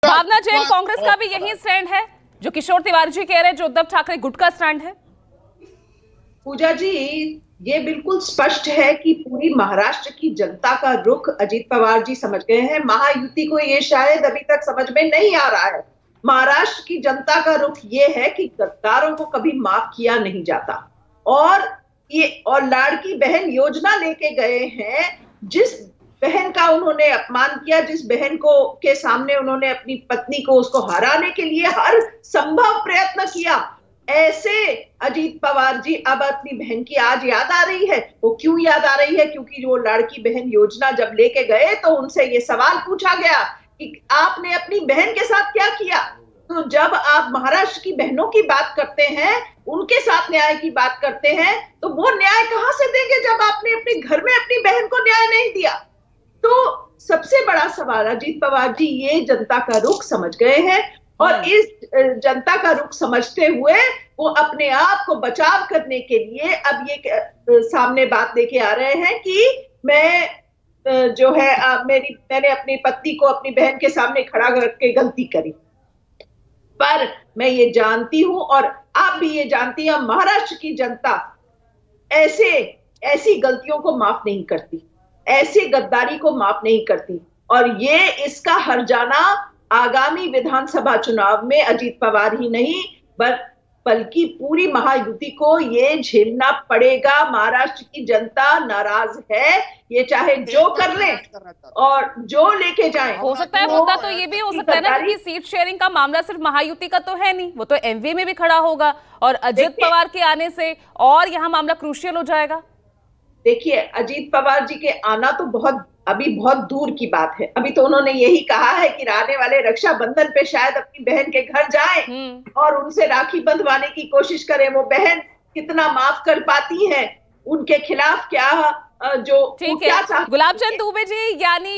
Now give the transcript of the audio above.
भावना जैन, कांग्रेस का भी यही स्टैंड है जो किशोर तिवारी जी कह रहे हैं, जो उद्धव ठाकरे गुट का स्टैंड है? पूजा जी, ये बिल्कुल स्पष्ट है कि पूरी महाराष्ट्र की जनता का रुख अजीत पवार जी समझ गए हैं। महायुति को ये शायद अभी तक समझ में नहीं आ रहा है। महाराष्ट्र की जनता का रुख ये है कि गद्दारों को कभी माफ किया नहीं जाता। और लाड़की बहन योजना लेके गए हैं। जिस बहन का उन्होंने अपमान किया, जिस बहन को के सामने उन्होंने अपनी पत्नी को उसको हराने के लिए हर संभव प्रयत्न किया, ऐसे अजीत पवार जी अब अपनी बहन की आज याद आ रही है। वो क्यों याद आ रही है? क्योंकि वो लड़की बहन योजना जब लेके गए तो उनसे ये सवाल पूछा गया कि आपने अपनी बहन के साथ क्या किया। तो जब आप महाराष्ट्र की बहनों की बात करते हैं, उनके साथ न्याय की बात करते हैं, तो वो न्याय कहां से देंगे जब आपने अपने घर में अपनी बहन को न्याय नहीं दिया। तो सबसे बड़ा सवाल, अजीत पवार जी ये जनता का रुख समझ गए हैं और इस जनता का रुख समझते हुए वो अपने आप को बचाव करने के लिए अब ये सामने बात लेके आ रहे हैं कि मैं जो है मैंने अपनी पत्नी को अपनी बहन के सामने खड़ा करके गलती करी। पर मैं ये जानती हूं और आप भी ये जानती हैं, महाराष्ट्र की जनता ऐसी गलतियों को माफ नहीं करती, ऐसी गद्दारी को माफ नहीं करती। और ये इसका हर्जाना आगामी विधानसभा चुनाव में अजीत पवार ही नहीं बल्कि पूरी महायुति को ये झेलना पड़ेगा। महाराष्ट्र की जनता नाराज है, ये चाहे जो कर ले और जो लेके जाए। हो सकता है मुद्दा तो ये भी हो सकता है ना कि सीट शेयरिंग का मामला सिर्फ महायुति का तो है नहीं, वो तो एमवी में भी खड़ा होगा और अजीत पवार के आने से और यहाँ मामला क्रूशियल हो जाएगा। देखिए, अजीत पवार जी के आना तो अभी बहुत दूर की बात है। अभी तो उन्होंने यही कहा है कि आने वाले रक्षाबंधन पे शायद अपनी बहन के घर जाएं और उनसे राखी बंधवाने की कोशिश करें। वो बहन कितना माफ कर पाती है, उनके खिलाफ क्या जो ठीक है। गुलाब चंद दुबे जी, यानी